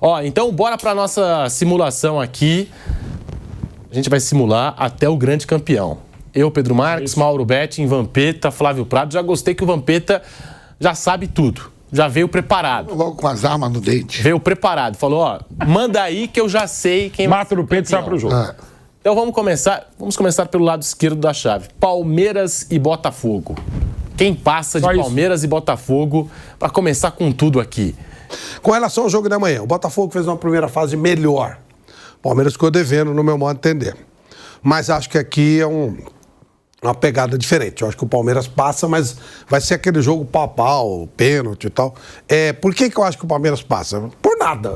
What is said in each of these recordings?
Ó, então bora pra nossa simulação aqui. A gente vai simular até o grande campeão. Eu, Pedro Marques, Mauro Betting, Vampeta, Flávio Prado. Já gostei que o Vampeta já sabe tudo. Já veio preparado. Logo com as armas no dente. Veio preparado. Falou, ó, manda aí que eu já sei quem vai Mata no peito e sai pro jogo. Então vamos começar pelo lado esquerdo da chave. Palmeiras e Botafogo. Quem passa de Palmeiras e Botafogo para começar com tudo aqui? Com relação ao jogo da manhã, o Botafogo fez uma primeira fase melhor. O Palmeiras ficou devendo, no meu modo de entender. Mas acho que aqui é uma pegada diferente. Eu acho que o Palmeiras passa, mas vai ser aquele jogo pau, pênalti e tal. Por que eu acho que o Palmeiras passa? Por nada.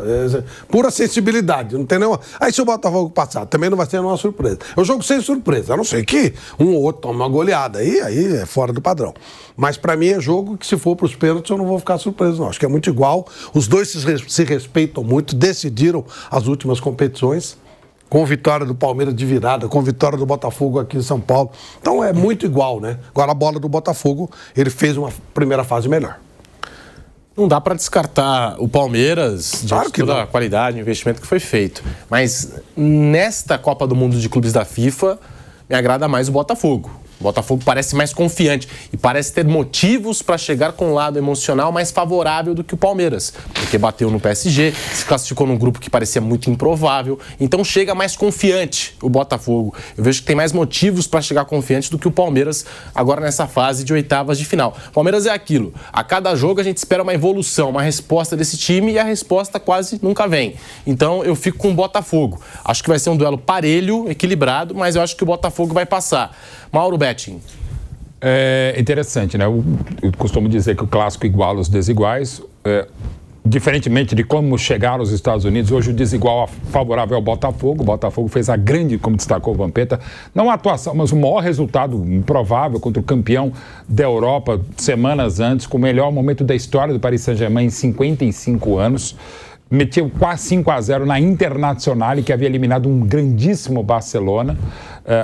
Pura sensibilidade. Não tem nenhuma... Aí se o Botafogo passar, também não vai ser nenhuma surpresa. É um jogo sem surpresa. A não ser que um ou outro tome uma goleada. Aí é fora do padrão. Mas pra mim é jogo que se for pros pênaltis eu não vou ficar surpreso, não. Acho que é muito igual. Os dois se respeitam muito, decidiram as últimas competições. Com vitória do Palmeiras de virada, com vitória do Botafogo aqui em São Paulo. Então é muito igual, né? Agora a bola do Botafogo, ele fez uma primeira fase melhor. Não dá para descartar o Palmeiras, claro que toda a qualidade, o investimento que foi feito. Mas nesta Copa do Mundo de Clubes da FIFA, me agrada mais o Botafogo. O Botafogo parece mais confiante e parece ter motivos para chegar com um lado emocional mais favorável do que o Palmeiras. Porque bateu no PSG, se classificou num grupo que parecia muito improvável. Então chega mais confiante o Botafogo. Eu vejo que tem mais motivos para chegar confiante do que o Palmeiras agora nessa fase de oitavas de final. O Palmeiras é aquilo. A cada jogo a gente espera uma evolução, uma resposta desse time e a resposta quase nunca vem. Então eu fico com o Botafogo. Acho que vai ser um duelo parelho, equilibrado, mas eu acho que o Botafogo vai passar. Mauro Betting. É interessante, né? Eu costumo dizer que o clássico iguala os desiguais. Diferentemente de como chegaram os Estados Unidos, hoje o desigual favorável ao Botafogo. O Botafogo fez a grande, como destacou o Vampeta, não a atuação, mas o maior resultado improvável contra o campeão da Europa semanas antes, com o melhor momento da história do Paris Saint-Germain em 55 anos. Meteu quase 5-0 na Internacional, que havia eliminado um grandíssimo Barcelona,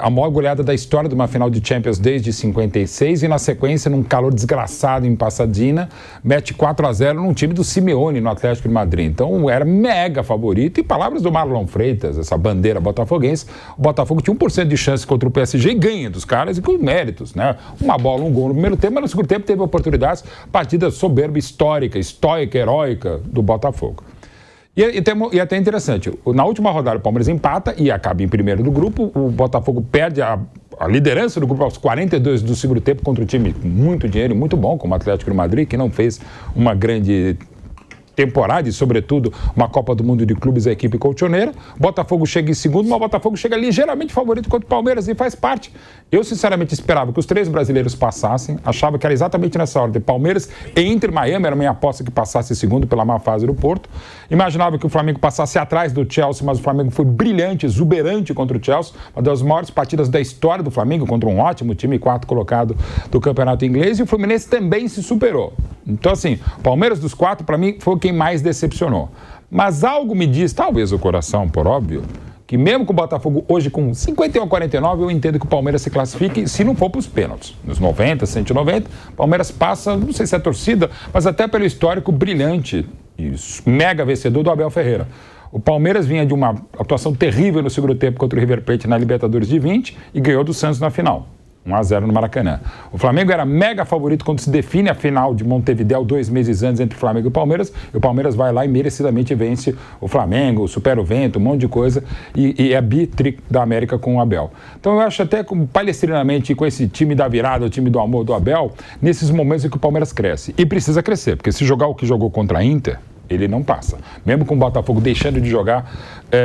a maior goleada da história de uma final de Champions desde 56, e na sequência, num calor desgraçado em Pasadena, mete 4-0 num time do Simeone, no Atlético de Madrid. Então, era mega favorito, e palavras do Marlon Freitas, essa bandeira botafoguense, o Botafogo tinha 1% de chance contra o PSG e ganha dos caras, e com méritos, né? Uma bola, um gol no primeiro tempo, mas no segundo tempo teve oportunidades, partida soberba, histórica, estoica, heróica do Botafogo. E até interessante, na última rodada o Palmeiras empata e acaba em primeiro do grupo, o Botafogo perde a liderança do grupo aos 42 do segundo tempo contra um time com muito dinheiro e muito bom, como o Atlético de Madrid, que não fez uma grande temporada e, sobretudo, uma Copa do Mundo de Clubes, a equipe colchoneira. Botafogo chega em segundo, mas o Botafogo chega ligeiramente favorito contra o Palmeiras e faz parte. Eu, sinceramente, esperava que os três brasileiros passassem, achava que era exatamente nessa ordem. Palmeiras e Inter Miami, era minha aposta que passasse em segundo pela má fase do Porto. Imaginava que o Flamengo passasse atrás do Chelsea, mas o Flamengo foi brilhante, exuberante contra o Chelsea, uma das maiores partidas da história do Flamengo, contra um ótimo time, quarto colocado do campeonato inglês, e o Fluminense também se superou. Então, assim, Palmeiras dos quatro, para mim, foi quem mais decepcionou. Mas algo me diz, talvez o coração, por óbvio, que mesmo com o Botafogo hoje com 51-49, eu entendo que o Palmeiras se classifique, se não for para os pênaltis. Nos 90, 190, o Palmeiras passa, não sei se é a torcida, mas até pelo histórico brilhante e mega vencedor do Abel Ferreira. O Palmeiras vinha de uma atuação terrível no segundo tempo contra o River Plate na Libertadores de 20 e ganhou do Santos na final. 1-0 no Maracanã. O Flamengo era mega favorito quando se define a final de Montevidéu 2 meses antes entre o Flamengo e o Palmeiras vai lá e merecidamente vence o Flamengo, supera o vento, um monte de coisa, e é bi-trick da América com o Abel. Então eu acho até que palestrinamente com esse time da virada, o time do amor do Abel, nesses momentos em que o Palmeiras cresce. E precisa crescer, porque se jogar o que jogou contra a Inter, ele não passa. Mesmo com o Botafogo deixando de jogar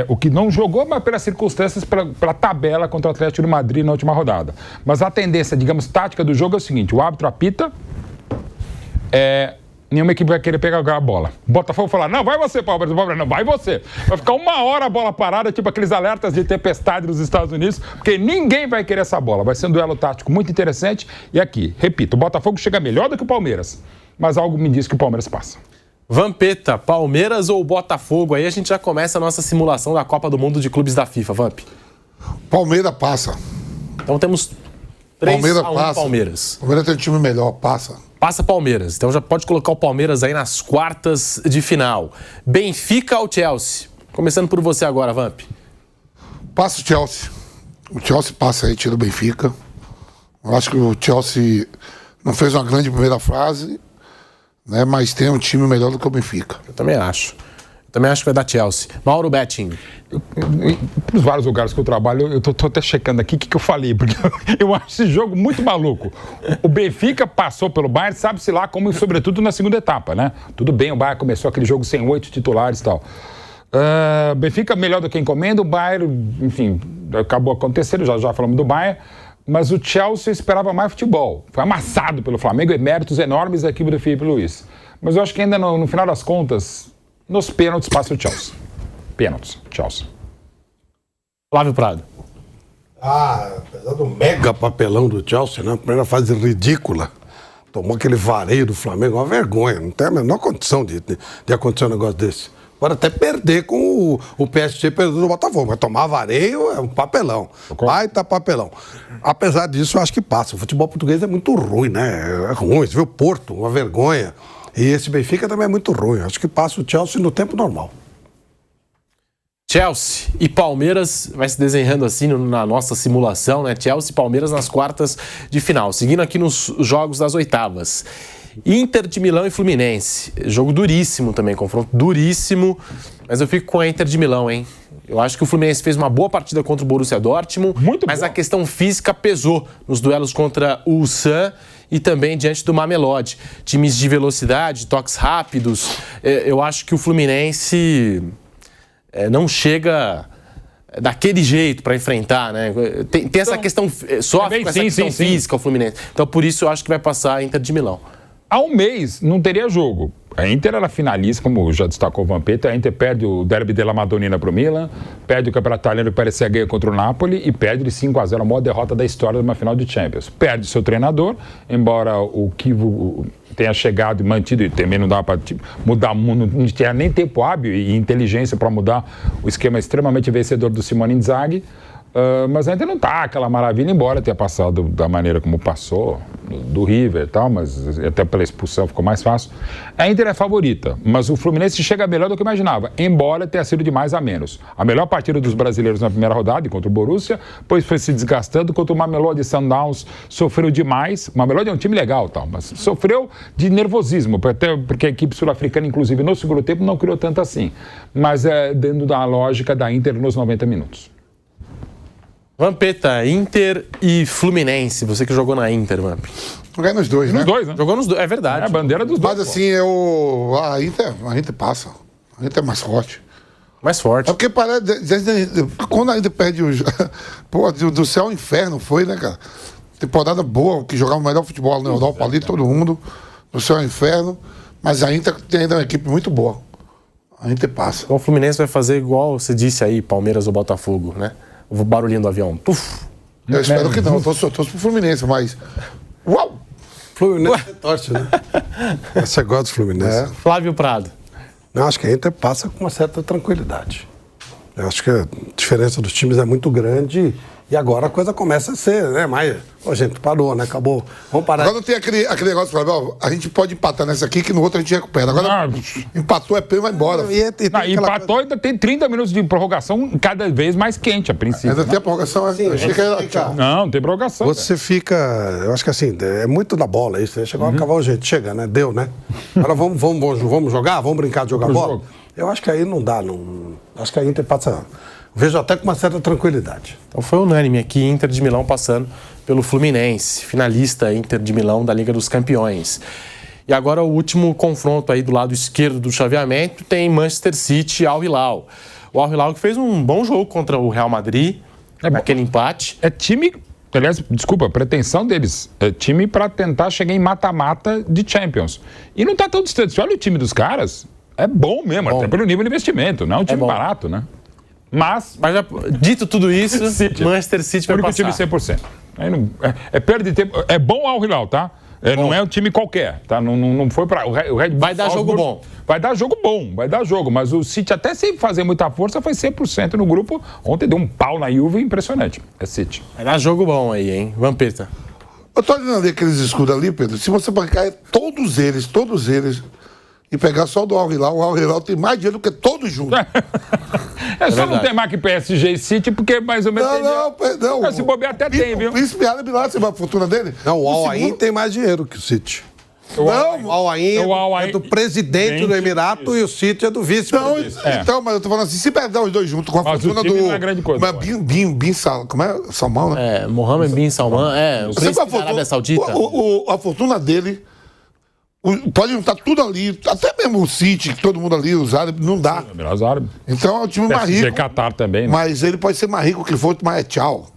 o que não jogou, mas pelas circunstâncias, pela tabela contra o Atlético de Madrid na última rodada. Mas a tendência, digamos, tática do jogo é o seguinte: o árbitro apita, nenhuma equipe vai querer pegar a bola. O Botafogo fala, não, vai você, Palmeiras. Não, vai você. Vai ficar 1 hora a bola parada, tipo aqueles alertas de tempestade nos Estados Unidos, porque ninguém vai querer essa bola. Vai ser um duelo tático muito interessante. E aqui, repito, o Botafogo chega melhor do que o Palmeiras, mas algo me diz que o Palmeiras passa. Vampeta, Palmeiras ou Botafogo? Aí a gente já começa a nossa simulação da Copa do Mundo de Clubes da FIFA, Vamp. Palmeiras passa. Então temos 3-1 passa. Palmeiras. Palmeiras tem um time melhor, passa. passa Palmeiras. Então já pode colocar o Palmeiras aí nas quartas de final. Benfica ou Chelsea? Começando por você agora, Vamp. Passa o Chelsea. O Chelsea passa aí, tira o Benfica. Eu acho que o Chelsea não fez uma grande primeira fase, né, mas tem um time melhor do que o Benfica. Eu também acho. Também acho que vai dar Chelsea. Mauro Betting. Nos vários lugares que eu trabalho, eu tô até checando aqui o que eu falei, porque eu acho esse jogo muito maluco. O Benfica passou pelo Bayern, sabe-se lá como, sobretudo na segunda etapa, né? Tudo bem, o Bayern começou aquele jogo sem 8 titulares e tal. Benfica melhor do que encomenda, o Bayern, enfim, acabou acontecendo, já falamos do Bayern, mas o Chelsea esperava mais futebol. Foi amassado pelo Flamengo, e méritos enormes da equipe do Filipe Luís. Mas eu acho que ainda no final das contas, nos pênaltis passa o Chelsea. Pênaltis, Chelsea. Flávio Prado. Apesar do mega papelão do Chelsea, né? Primeira fase ridícula. Tomou aquele vareio do Flamengo, uma vergonha. Não tem a menor condição de acontecer um negócio desse. Pode até perder com o PSG perdendo o Botafogo, mas tomar vareio é um papelão. Baita papelão. Apesar disso, eu acho que passa. O futebol português é muito ruim, né? É ruim. Você vê o Porto, uma vergonha. E esse Benfica também é muito ruim. Acho que passa o Chelsea no tempo normal. Chelsea e Palmeiras vai se desenhando assim na nossa simulação, né? Chelsea e Palmeiras nas quartas de final. Seguindo aqui nos jogos das oitavas. Inter de Milão e Fluminense. Jogo duríssimo também, confronto duríssimo. Mas eu fico com a Inter de Milão, hein? Eu acho que o Fluminense fez uma boa partida contra o Borussia Dortmund. Mas a questão física pesou nos duelos contra o Ulsan e também diante do Mamelodi. Times de velocidade, toques rápidos. Eu acho que o Fluminense não chega daquele jeito para enfrentar, né? Tem essa questão, sofre com essa questão física o Fluminense. Então, por isso, eu acho que vai passar a Inter de Milão. Há um mês não teria jogo. A Inter era finalista, como já destacou o Vampeta. A Inter perde o Derby della Madonnina para o Milan, perde o Campeonato Italiano que parecia ganhar contra o Napoli e perde de 5-0, a maior derrota da história de uma final de Champions. Perde seu treinador, embora o Kivu tenha chegado e mantido, e também não dá para mudar, não tinha nem tempo hábil e inteligência para mudar o esquema extremamente vencedor do Simone Inzaghi. Mas ainda não está aquela maravilha, embora tenha passado da maneira como passou, do River e tal, mas até pela expulsão ficou mais fácil. A Inter é favorita, mas o Fluminense chega melhor do que imaginava, embora tenha sido de mais a menos. A melhor partida dos brasileiros na primeira rodada, contra o Borussia, depois foi se desgastando, contra o Mamelodi Sundowns, sofreu demais. O Mamelodi é um time legal, tal, mas sofreu de nervosismo, até porque a equipe sul-africana, inclusive no segundo tempo, não criou tanto assim. Mas é dentro da lógica da Inter nos 90 minutos. Vampeta, Inter e Fluminense. Você que jogou na Inter, Vamp. Joguei nos dois, né? Nos dois, né? Jogou nos dois, é verdade. É a bandeira dos dois. Mas assim, a Inter passa. A Inter é mais forte. Mais forte. É porque parece, quando a Inter perde pô, do céu ao inferno foi, né, cara? Temporada boa, que jogava o melhor futebol na Europa ali, todo mundo, do céu ao inferno. Mas a Inter tem ainda uma equipe muito boa. A Inter passa. Então o Fluminense vai fazer igual você disse aí, Palmeiras ou Botafogo, né? O barulhinho do avião. Puf. Eu espero que não, eu torço pro Fluminense, mas... Uau! Fluminense torce, né? Você gosta do Fluminense? Flávio Prado. Eu acho que a Inter passa com uma certa tranquilidade. Eu acho que a diferença dos times é muito grande e agora a coisa começa a ser, né? Mas, gente, parou, né? Acabou. Vamos parar. Agora não tem aquele negócio, Flávio, a gente pode empatar nessa aqui que no outro a gente recupera. Agora empatou, é pena, vai embora. Empatou, ainda tem 30 minutos de prorrogação cada vez mais quente, a princípio. Ainda tem a prorrogação? Sim, achei que era... Não tem prorrogação. Você fica... Eu acho que assim, é muito da bola isso. Né? Chegou a acabar o jeito. Chega, né? Deu, né? Agora vamos jogar? Vamos brincar de jogar bola? Eu acho que aí não dá. Acho que a Inter passa... Vejo até com uma certa tranquilidade. Então foi unânime aqui, Inter de Milão passando pelo Fluminense, finalista Inter de Milão da Liga dos Campeões. E agora o último confronto aí do lado esquerdo do chaveamento tem Manchester City e Al Hilal. O Al Hilal que fez um bom jogo contra o Real Madrid, aquele empate. É time, aliás, desculpa, a pretensão deles, é time para tentar chegar em mata-mata de Champions. E não está tão distante. Olha o time dos caras, é bom mesmo, até pelo nível de investimento, não é um time barato, né? Mas já, dito tudo isso, City. Manchester City vai passar. O time 100%. Aí não, é perda de tempo. É bom Al Hilal, tá? Não é um time qualquer, tá? Não foi para o Red Bull. Vai dar jogo bom. Vai dar jogo bom, vai dar jogo. Mas o City, até sem fazer muita força, foi 100% no grupo. Ontem deu um pau na Juve impressionante. É City. Vai dar jogo bom aí, hein? Vampeta. Eu tô olhando ali aqueles escudos ali, Pedro. Se você pegar todos eles, e pegar só o do Al Hilal tem mais dinheiro do que todos juntos. É só não ter mais que PSG e City, porque mais ou menos... Não. Se bobear até tem, viu? O Príncipe Árabe lá, você vai a fortuna dele? Não, o Al Ain tem mais dinheiro que o City. Não, O Al Ain é do presidente do Emirato e o City é do vice-presidente. Então, mas eu tô falando assim, se pegar os dois juntos com a Mas fortuna o time do... não é grande coisa, Mas como é? Salmão, né? Mohammed bin Salman, o Você príncipe da Arábia Saudita. A fortuna dele, pode juntar tudo ali, até mesmo o City, que todo mundo ali, os árabes, não dá. Emirados Árabes. Então é o time mais PSG, rico. Qatar também, né? Mas ele pode ser mais rico que for, mas é tchau.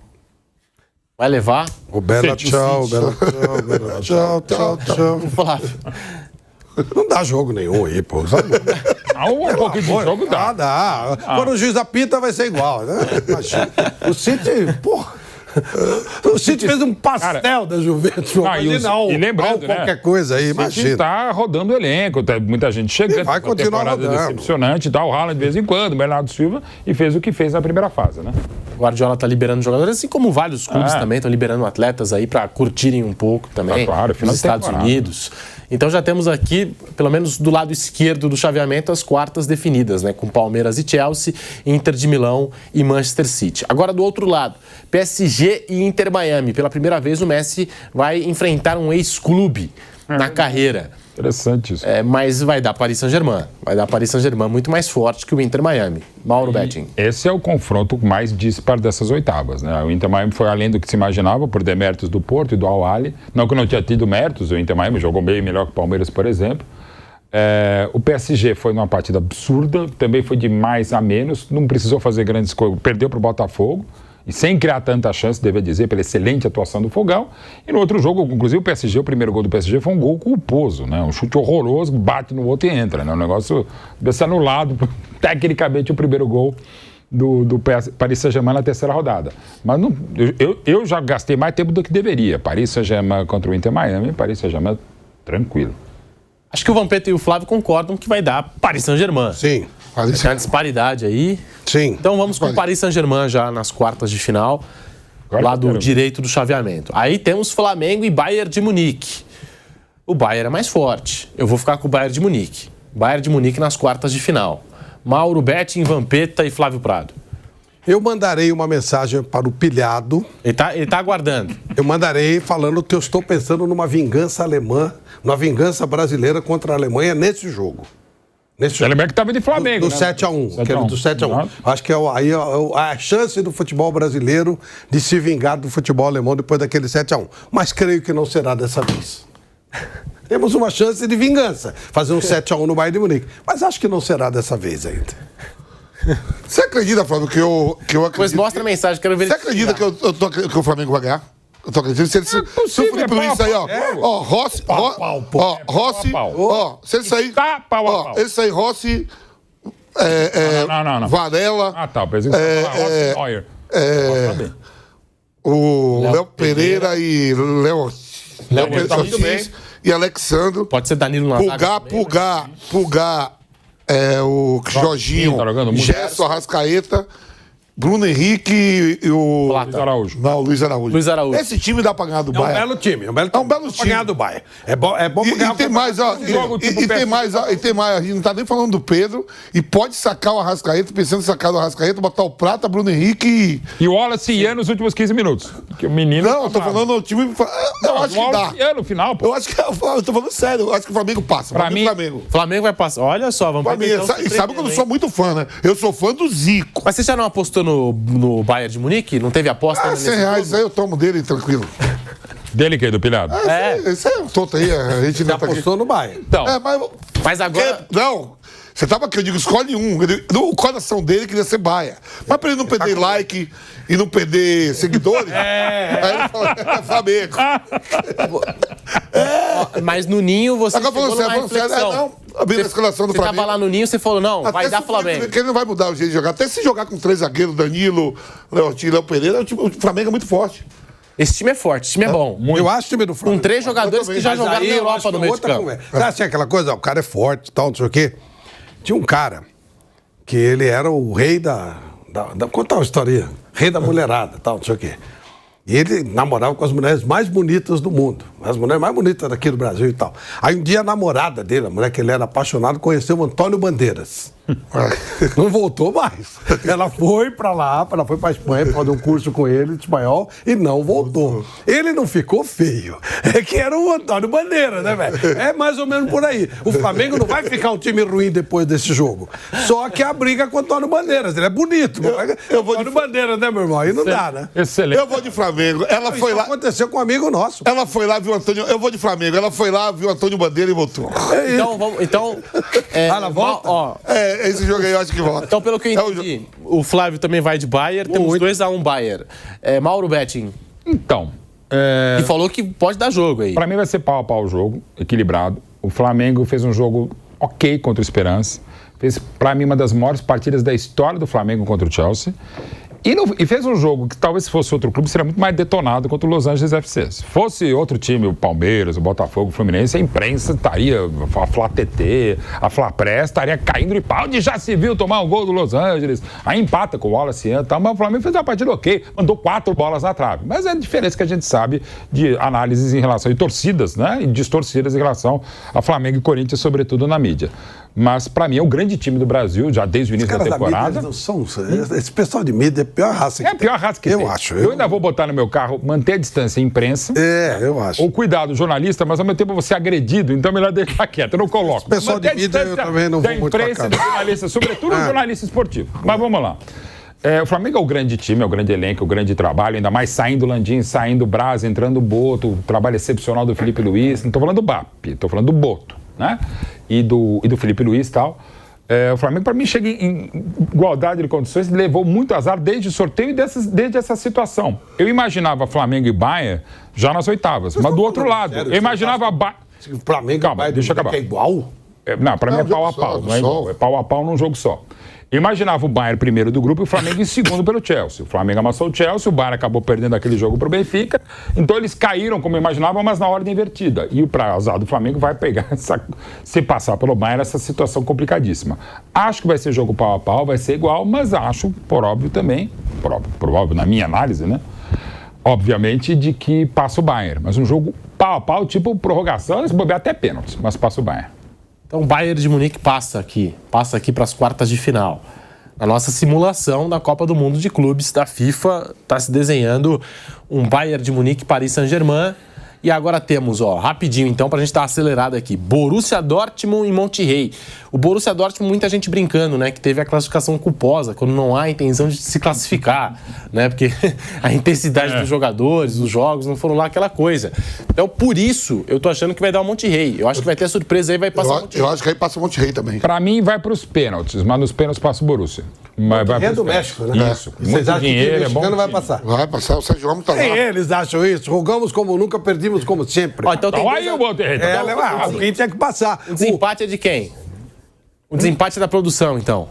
Vai levar? O Bela tchau, Bela tchau. Flávio. Não dá jogo nenhum aí, pô. Um pouquinho de jogo dá. Dá. Quando o juiz apita, vai ser igual, né? Imagina. O City, porra. O City fez um pastel da Juventus. E lembrando, né? Qualquer coisa aí, O imagina. City tá rodando o elenco, tá muita gente chegando. E vai uma continuar temporada rodando. decepcionante e tal. O Haaland de vez em quando, o Bernardo Silva, e fez o que fez na primeira fase, né? O Guardiola tá liberando jogadores, assim como vários clubes também estão liberando atletas aí para curtirem um pouco também. Claro, final nos de Estados temporada. Unidos. Então já temos aqui, pelo menos do lado esquerdo do chaveamento, as quartas definidas, né? Com Palmeiras e Chelsea, Inter de Milão e Manchester City. Agora do outro lado, PSG e Inter Miami. Pela primeira vez o Messi vai enfrentar um ex-clube na carreira. Interessante isso. Mas vai dar Paris Saint-Germain. Vai dar Paris Saint-Germain muito mais forte que o Inter Miami. Mauro Betting. Esse é o confronto mais dispar dessas oitavas, né? O Inter Miami foi além do que se imaginava por deméritos do Porto e do Al Ahly. Não que não tinha tido méritos, o Inter Miami jogou bem melhor que o Palmeiras, por exemplo. O PSG foi numa partida absurda, também foi de mais a menos, não precisou fazer grandes coisas, perdeu para o Botafogo. E sem criar tanta chance, deveria dizer, pela excelente atuação do Fogão. E no outro jogo, inclusive o primeiro gol do PSG foi um gol culposo, né? Um chute horroroso, bate no outro e entra, né? Um negócio deve ser anulado, tecnicamente, o primeiro gol do Paris Saint-Germain na terceira rodada. Mas não, eu já gastei mais tempo do que deveria. Paris Saint-Germain contra o Inter Miami, Paris Saint-Germain tranquilo. Acho que o Vampeta e o Flávio concordam que vai dar Paris Saint-Germain. Sim. Tem uma disparidade aí. Sim. Então vamos com o Paris Saint-Germain já nas quartas de final, lado direito do chaveamento. Aí temos Flamengo e Bayern de Munique. O Bayern é mais forte. Eu vou ficar com o Bayern de Munique. Bayern de Munique nas quartas de final. Mauro Betting, Vampeta e Flávio Prado. Eu mandarei uma mensagem para o pilhado. Ele tá aguardando. Eu mandarei falando que eu estou pensando numa vingança alemã, numa vingança brasileira contra a Alemanha nesse jogo. Você lembra que estava de Flamengo, do né? 7-1. Aquele do 7-1. Acho que é a chance do futebol brasileiro de se vingar do futebol alemão depois daquele 7-1. Mas creio que não será dessa vez. Temos uma chance de vingança. Fazer um 7-1 no Bayern de Munique. Mas acho que não será dessa vez ainda. Você acredita, Flávio, que eu acredito... Pois mostra a mensagem, quero ver. Você acredita que o Flamengo vai ganhar? Eu tô acreditando. Se o Felipe Luiz sair, ó, Rossi, se ele sair... Ele sair, Rossi, Não. Varela... Neuer. O Léo Pereira e Léo Ortiz e Alexandro. Pode ser Danilo na zaga também, Pulgar, o Jorginho, Gerson, Arrascaeta, Bruno Henrique e o... Luiz Araújo. Não, Luiz Araújo. Luiz Araújo. Esse time dá pra ganhar do É um Bayern. belo time. É um belo time. Pra ganhar do Bayern. É bom pra ganhar E tem mais, ó. E tem mais, a gente não tá nem falando do Pedro. E pode sacar o Arrascaeta, pensando em sacar o Arrascaeta, botar o Prata, Bruno Henrique E o Wallace Ian nos últimos 15 minutos. Que o menino... Não, eu tô falando do time. Eu acho que dá. Ian no final, pô. Eu acho que. Eu tô falando sério. Eu acho que o Flamengo passa. Pra mim- Flamengo vai passar. Olha só, vamos Pra mim, e sabe que eu não sou muito fã, né? Eu sou fã do Zico. Mas você já não apostou no Bayern de Munique? Não teve aposta nesse R$100 jogo? aí eu tomo dele tranquilo. Dele que do pilhado? Esse é um tonto aí, a gente Já não tá aqui. apostou no Bayern. Então, Mas agora... Não, você tava aqui, eu digo, escolhe um. O coração dele queria ser Baia. Mas pra ele não perder like e não perder seguidores, aí ele falou, é Flamengo. Mas no Ninho você Agora falando sério, abrindo a escalação do Você Flamengo. tava lá no Ninho, você falou, não, vai dar Flamengo. Porque ele não vai mudar o jeito de jogar. Até se jogar com 3 zagueiros, Danilo, Léo Ortiz, Léo Pereira, o Flamengo é muito forte. Esse time é forte, esse time é bom. Eu acho o time do Flamengo. Com 3 jogadores que já Mas jogaram aí na eu Europa acho no que meio de outra campo. conversa. Sabe assim, aquela coisa, o cara é forte e tal, não sei o quê. Tinha um cara que ele era o rei da contar uma historinha. Rei da mulherada, tal, não sei o quê. E ele namorava com as mulheres mais bonitas do mundo. As mulheres mais bonitas daqui do Brasil e tal. Aí um dia a namorada dele, a mulher que ele era apaixonado, conheceu o Antônio Bandeiras. Não voltou mais. Ela foi pra lá, ela foi pra Espanha pra fazer um curso com ele de espanhol e não voltou. Ele não ficou feio. É que era o Antônio Bandeiras, né, velho? É mais ou menos por aí. O Flamengo não vai ficar um time ruim depois desse jogo. Só que a briga com o Antônio Bandeiras. Ele é bonito. Eu vou de Bandeiras, né, meu irmão? Aí não dá, né? Excelente. Eu vou de Flamengo. Ela Isso foi lá. aconteceu com um amigo nosso. Ela foi lá, viu o Antônio. Eu vou de Flamengo. Ela foi lá, viu o Antônio Bandeira e voltou. Então, Ela volta? ó, Esse jogo aí eu acho que volta. então, pelo que eu entendi, o Flávio também vai de Bayern, temos 2-1 Bayern. Mauro Betting, Então, que falou que pode dar jogo aí. para mim vai ser pau a pau o jogo, equilibrado. O Flamengo fez um jogo ok contra o Esperance. Fez, para mim, uma das maiores partidas da história do Flamengo contra o Chelsea. E fez um jogo que talvez se fosse outro clube seria muito mais detonado contra o Los Angeles FC. Se fosse outro time, o Palmeiras, o Botafogo, o Fluminense, a imprensa estaria, a Flá TT, a Flá Press, estaria caindo de pau de já se viu tomar um gol do Los Angeles. Aí empata com o Wallace e tal, mas o Flamengo fez uma partida ok, mandou 4 bolas na trave. Mas é a diferença que a gente sabe de análises em relação a torcidas, né? E distorcidas em relação a Flamengo e Corinthians, sobretudo na mídia. Mas, para mim, é o grande time do Brasil, já desde o início da temporada. Mídia, não são, esse pessoal de mídia é a pior raça que É a pior raça que tem. Eu acho. Eu ainda vou botar no meu carro, manter a distância imprensa. Eu acho. Ou cuidado, jornalista, mas ao mesmo tempo você é agredido, então é melhor deixar quieto, eu não coloco. Pessoal de mídia eu também não vou muito pra da imprensa cá. e do jornalista, sobretudo o jornalista esportivo. Mas vamos lá. O Flamengo é o grande time, é o grande elenco, é o grande trabalho, ainda mais saindo o Landim, saindo o Braz, entrando o Boto, o trabalho excepcional do Felipe Luiz. Não estou falando do BAP, estou falando do Boto, né? E do Felipe Luiz e tal. O Flamengo, para mim, chega em igualdade de condições, levou muito azar desde o sorteio e desde essa situação. Eu imaginava Flamengo e Bayern já nas oitavas, mas do outro lado, eu imaginava O Flamengo Calma, deixa eu acabar. é igual? Não, para mim é pau a pau, não é igual. É pau a pau num jogo só. Eu imaginava o Bayern primeiro do grupo e o Flamengo em segundo pelo Chelsea. O Flamengo amassou o Chelsea, o Bayern acabou perdendo aquele jogo para o Benfica. Então eles caíram como eu imaginava, mas na ordem invertida. E o azar do Flamengo vai pegar, se passar pelo Bayern, essa situação complicadíssima. Acho que vai ser jogo pau a pau, vai ser igual, mas acho, por óbvio também, por óbvio na minha análise, né? Obviamente de que passa o Bayern. Mas um jogo pau a pau, tipo prorrogação, se bobear até pênalti, mas passa o Bayern. Então o Bayern de Munique passa aqui para as quartas de final. A nossa simulação da Copa do Mundo de Clubes da FIFA está se desenhando um Bayern de Munique, Paris Saint-Germain. E agora temos, rapidinho então, para a gente dar acelerado aqui, Borussia Dortmund e Monterrey. O Borussia Dortmund, muita gente brincando, né, que teve a classificação culposa, quando não há intenção de se classificar, né, porque a intensidade dos jogadores, dos jogos, não foram lá aquela coisa. Então, por isso, eu tô achando que vai dar o Monterrey. Eu acho que vai ter a surpresa aí, vai passar o Monterrey. Eu acho que aí passa o Monterrey também. Para mim, vai para os pênaltis, mas nos pênaltis passa o Borussia. Mas vai É do México, né? Isso. Vocês Muito acham que dinheiro, o é bom. mexicano vai time. passar? Vai passar, o Sérgio Ramos tá lá. Eles acham isso. Rogamos como nunca, perdimos como sempre. Então tem Então aí o Monterrey. Alguém tinha que passar. O desempate é de quem? O desempate é da produção, então.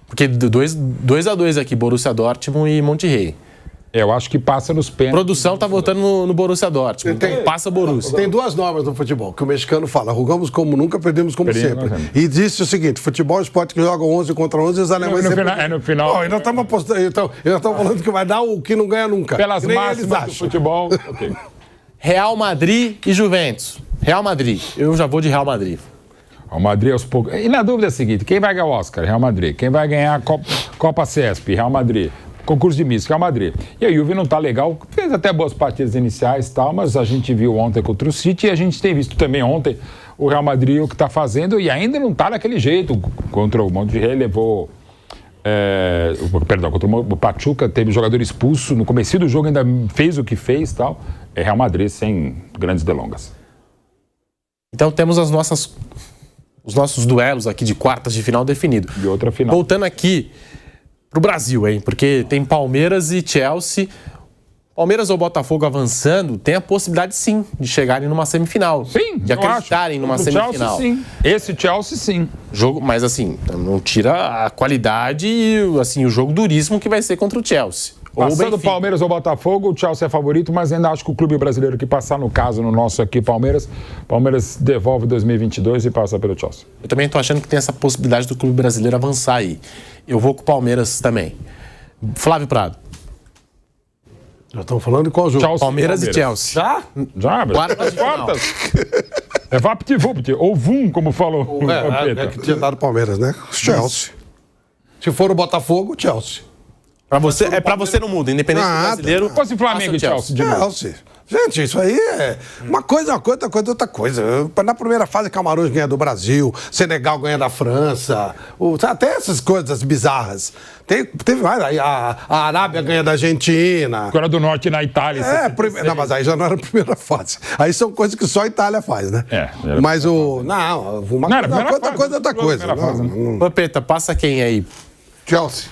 Porque 2-2 aqui, Borussia Dortmund e Monterrey. Eu acho que passa nos A pênaltis. produção tá votando no Borussia Dortmund. Então passa o Borussia. Tem 2 normas no futebol, que o mexicano fala, rogamos como nunca, perdemos como Perdemos, sempre. né? E disse o seguinte, futebol é um esporte que joga 11 contra 11 e os alemães sempre... No final. Ainda estamos apostando, ainda estamos falando que vai dar o que não ganha nunca. Pelas Que nem eles máximas do acham. futebol. Ok. Real Madrid e Juventus. Real Madrid. Eu já vou de Real Madrid. O Madrid aos poucos. E na dúvida é a seguinte: quem vai ganhar o Oscar? Real Madrid. Quem vai ganhar a Copa CESP? Real Madrid. Concurso de Miss, Real Madrid. E a Juve não tá legal, fez até boas partidas iniciais e tal, mas a gente viu ontem contra o City e a gente tem visto também ontem o Real Madrid o que tá fazendo e ainda não tá daquele jeito. Contra o Monterrey levou... contra o Pachuca teve jogador expulso, no começo do jogo ainda fez o que fez e tal. É Real Madrid sem grandes delongas. Então temos os nossos duelos aqui de quartas de final definido. E outra final. Voltando aqui pro Brasil, hein? Porque tem Palmeiras e Chelsea. Palmeiras ou Botafogo avançando, tem a possibilidade sim de chegarem numa semifinal. Sim, de acreditarem numa semifinal. Chelsea, sim. Esse Chelsea, sim. Jogo, mas assim, não tira a qualidade e assim, o jogo duríssimo que vai ser contra o Chelsea. Passando Palmeiras ou Botafogo, o Chelsea é favorito, mas ainda acho que o clube brasileiro que passar, no caso, no nosso aqui, Palmeiras devolve 2022 e passa pelo Chelsea. Eu também tô achando que tem essa possibilidade do clube brasileiro avançar aí. Eu vou com o Palmeiras também. Flávio Prado. Já estamos falando de qual jogo? Chelsea, Palmeiras e Chelsea. Já? Já, Quartas de final. É VaptVupt, ou VUM, como falou o Vampeta. É que tinha dado Palmeiras, né? Chelsea. Se for o Botafogo, Chelsea. Pra você não muda, independente do brasileiro. Fosse Flamengo e Chelsea de novo. Chelsea. Gente, isso aí é uma coisa, outra coisa. Na primeira fase, Camarões ganha do Brasil, Senegal ganha da França, até essas coisas bizarras. Teve mais, aí a Arábia ganha da Argentina. Coreia do Norte na Itália. Não, mas aí já não era a primeira fase. Aí são coisas que só a Itália faz, né? Mas o... Não, uma coisa é outra coisa. Vampeta, passa quem aí? Chelsea.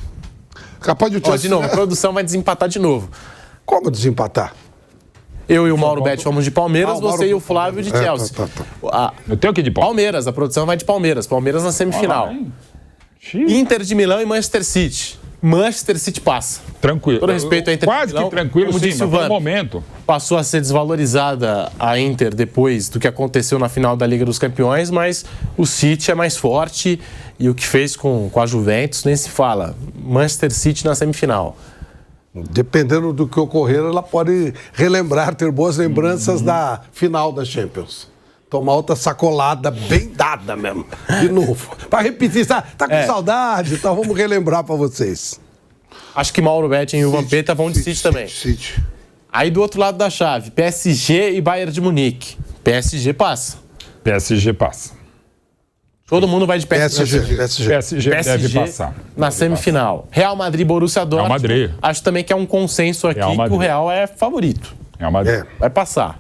Capaz de o Ó, Chelsea. de novo, a produção vai desempatar de novo. Como desempatar? Eu e o Mauro Betti fomos de Palmeiras, o Mauro você e o Flávio de Chelsea. Eu tenho que ir de Palmeiras, a produção vai de Palmeiras. Palmeiras na semifinal. Inter de Milão e Manchester City. Manchester City passa. Tranquilo. Todo respeito à Inter de Quase Milão, que tranquilo, como sim, disse mas o foi um Vamp. momento. Passou a ser desvalorizada a Inter depois do que aconteceu na final da Liga dos Campeões, mas o City é mais forte e o que fez com a Juventus nem se fala. Manchester City na semifinal. Dependendo do que ocorrer, ela pode relembrar, ter boas lembranças da final da Champions. Tomar outra sacolada bem dada mesmo, de novo. Pra repetir, tá com saudade, então vamos relembrar pra vocês. Acho que Mauro Betti e o Vampeta vão de City também. City. Aí do outro lado da chave, PSG e Bayern de Munique. PSG passa. PSG passa. Todo mundo vai de PSG. PSG. PSG deve passar. Na semifinal. Real Madrid, Borussia Dortmund. Real Madrid. Acho também que é um consenso aqui Real que o Madrid. Real é favorito. Real Madrid. É. Vai passar.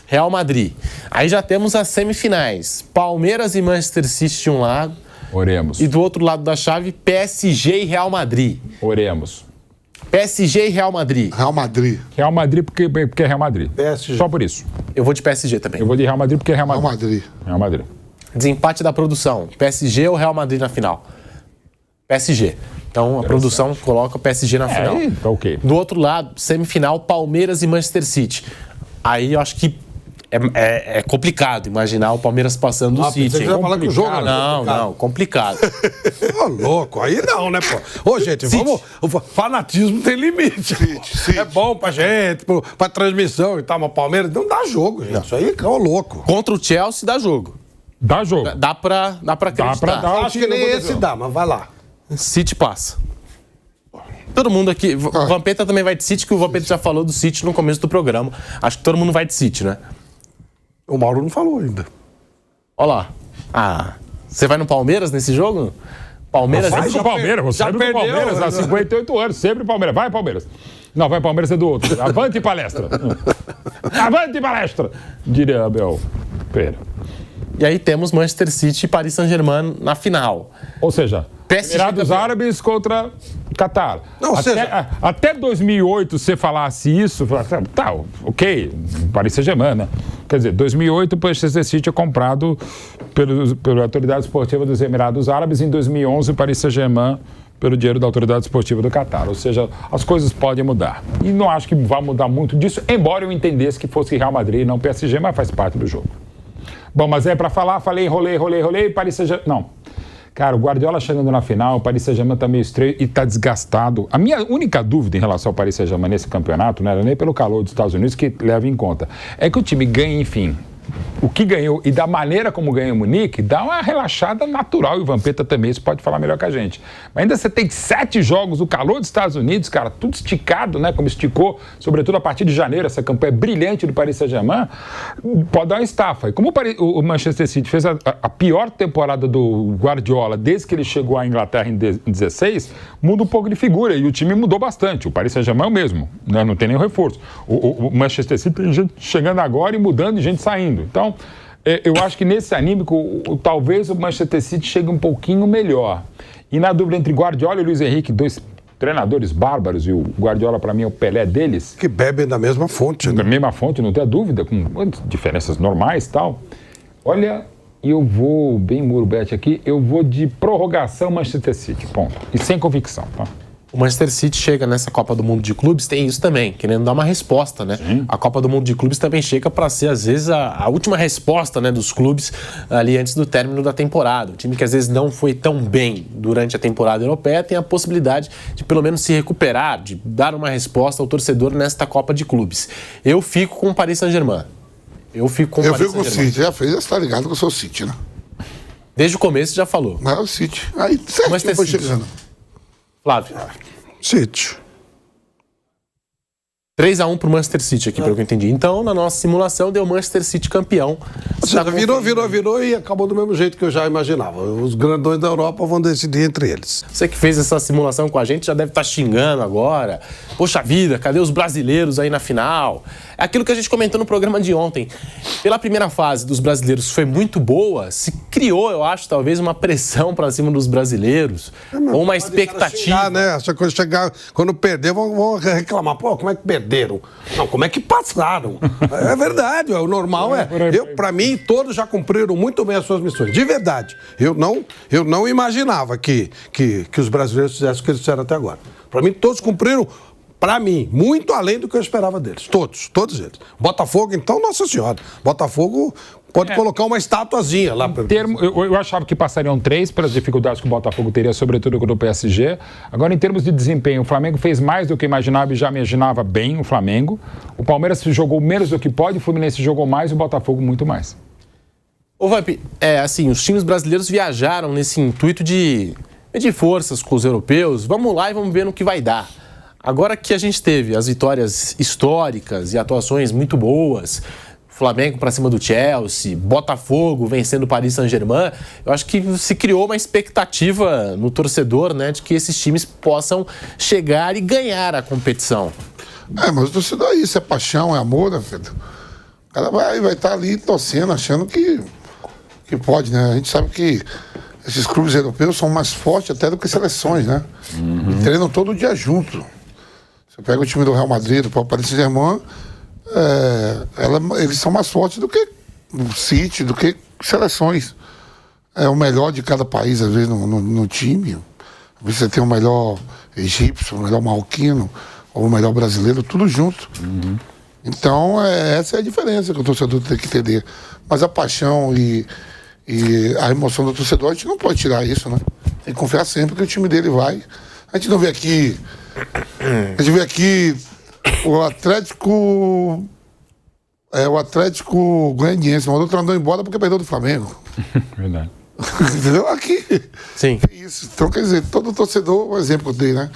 Real Madrid. Aí já temos as semifinais. Palmeiras e Manchester City de um lado. Oremos. E do outro lado da chave, PSG e Real Madrid. Oremos. PSG e Real Madrid. Real Madrid. Real Madrid porque é Real Madrid. PSG. Só por isso. Eu vou de PSG também. Eu vou de Real Madrid porque é Real Real Madrid. Madrid. Real Madrid. Desempate da produção. PSG ou Real Madrid na final? PSG. Então a produção coloca o PSG na final. Aí, tá ok. Do outro lado, semifinal, Palmeiras e Manchester City. Aí eu acho que é complicado imaginar o Palmeiras passando do City. Você hein? vai falar que o jogo Não, complicado. Ô, louco, aí não, né, pô? Ô, gente, vamos... O fanatismo tem limite. City. É bom pra gente, pra transmissão e tal, mas Palmeiras não dá jogo, gente. Isso aí é ô, louco. Contra o Chelsea dá jogo. Dá jogo. Dá pra acreditar. pra dar. Acho que nem esse dá, mas vai lá. City passa. Todo mundo aqui... O Vampeta também vai de City, que o Vampeta já falou do City no começo do programa. Acho que todo mundo vai de City, né? O Mauro não falou ainda. Olha lá. Você vai no Palmeiras nesse jogo? Palmeiras Sempre já pro Palmeiras, per- você já sempre pro perdeu, Palmeiras há né? 58 anos, sempre Palmeiras. Vai, Palmeiras. Não, vai Palmeiras é do outro. Avante palestra. Avante palestra, diria Abel Pereira. E aí temos Manchester City e Paris Saint-Germain na final. Ou seja, PSG Emirados campeão. Árabes contra Catar. Não, ou seja- Até 2008, você falasse isso, tá, ok, Paris Saint-Germain, né? Quer dizer, 2008 o Manchester City é comprado pela Autoridade Esportiva dos Emirados Árabes. Em 2011, o Paris Saint-Germain pelo dinheiro da Autoridade Esportiva do Catar. Ou seja, as coisas podem mudar. E não acho que vai mudar muito disso, embora eu entendesse que fosse Real Madrid e não PSG, mas faz parte do jogo. Bom, mas é pra falar, falei, enrolei, Paris Saint-Germain... Não. Cara, o Guardiola chegando na final, o Paris Saint-Germain tá meio estranho e tá desgastado. A minha única dúvida em relação ao Paris Saint-Germain nesse campeonato, não era nem pelo calor dos Estados Unidos, que leva em conta, é que o time ganha, enfim, o que ganhou e da maneira como ganha o Munique, dá uma relaxada natural. E o Vampeta também, isso pode falar melhor que a gente. Mas ainda você tem 7 jogos, o calor dos Estados Unidos, cara, tudo esticado, né? Como esticou, sobretudo a partir de janeiro, essa campanha brilhante do Paris Saint-Germain, pode dar uma estafa. E como o Manchester City fez a pior temporada do Guardiola desde que ele chegou à Inglaterra em 16, muda um pouco de figura. E o time mudou bastante. O Paris Saint-Germain é o mesmo, né? Não tem nenhum reforço. O Manchester City tem gente chegando agora e mudando e gente saindo. Então, eu acho que nesse anímico, talvez o Manchester City chegue um pouquinho melhor. E na dúvida entre Guardiola e Luiz Henrique, dois treinadores bárbaros, e o Guardiola, para mim, é o Pelé deles. Que bebem da mesma fonte, né? Da mesma fonte, não tenha dúvida, com diferenças normais e tal. Olha, eu vou, bem Muro Bet aqui, eu vou de prorrogação Manchester City, ponto. E sem convicção, tá? O Manchester City chega nessa Copa do Mundo de Clubes, tem isso também, querendo dar uma resposta, né? Sim. A Copa do Mundo de Clubes também chega para ser, às vezes, a última resposta, né, dos clubes ali antes do término da temporada. O time que às vezes não foi tão bem durante a temporada europeia tem a possibilidade de pelo menos se recuperar, de dar uma resposta ao torcedor nesta Copa de Clubes. Eu fico com o Paris Saint-Germain. Eu fico com o City, já fez, já está ligado que eu sou o City, né? Desde o começo já falou. Mas é o City. Aí certo foi chegando. Flávio. City. 3-1 pro Manchester City aqui, pelo que eu entendi. Então, na nossa simulação, deu Manchester City campeão. Ou seja, virou e acabou do mesmo jeito que eu já imaginava. Os grandões da Europa vão decidir entre eles. Você que fez essa simulação com a gente já deve estar xingando agora. Poxa vida, cadê os brasileiros aí na final? É aquilo que a gente comentou no programa de ontem. Pela primeira fase dos brasileiros foi muito boa, se criou, eu acho, talvez uma pressão para cima dos brasileiros. Ou uma expectativa. Xingar, né? Essa coisa chegar, quando perder, vão reclamar. Pô, como é que perderam? Não, como é que passaram? É verdade, o normal para mim, todos já cumpriram muito bem as suas missões. De verdade. Eu não imaginava que os brasileiros fizessem o que eles fizeram até agora. Para mim, todos cumpriram. Para mim, muito além do que eu esperava deles. Todos eles. Botafogo, então, nossa senhora. Botafogo pode colocar uma estatuazinha lá. Eu achava que passariam 3 pelas dificuldades que o Botafogo teria, sobretudo contra o PSG. Agora, em termos de desempenho, o Flamengo fez mais do que imaginava e já imaginava bem o Flamengo. O Palmeiras jogou menos do que pode, o Fluminense jogou mais e o Botafogo muito mais. Ô, Vamp, assim, os times brasileiros viajaram nesse intuito de medir forças com os europeus. Vamos lá e vamos ver no que vai dar. Agora que a gente teve as vitórias históricas e atuações muito boas, Flamengo para cima do Chelsea, Botafogo vencendo o Paris Saint-Germain, eu acho que se criou uma expectativa no torcedor, né, de que esses times possam chegar e ganhar a competição. Mas o torcedor é isso, é paixão, é amor, né, filho? O cara vai estar ali torcendo, achando que pode, né? A gente sabe que esses clubes europeus são mais fortes até do que seleções, né? E treinam todo dia junto. Você pega o time do Real Madrid, do Paris Saint-Germain, eles são mais fortes do que o City, do que seleções. É o melhor de cada país, às vezes, no time. Às vezes você tem o melhor egípcio, o melhor marroquino, ou o melhor brasileiro, tudo junto. Então, essa é a diferença que o torcedor tem que entender. Mas a paixão e a emoção do torcedor, a gente não pode tirar isso, né? Tem que confiar sempre que o time dele vai. A gente não vê aqui... A gente vê aqui o Atlético Goianiense, mandou o treinador embora porque perdeu do Flamengo. Verdade. Entendeu? Aqui. Sim. Isso. Então, quer dizer, todo torcedor, o exemplo que eu dei, né?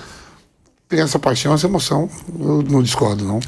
Tem essa paixão, essa emoção. Eu não discordo, não.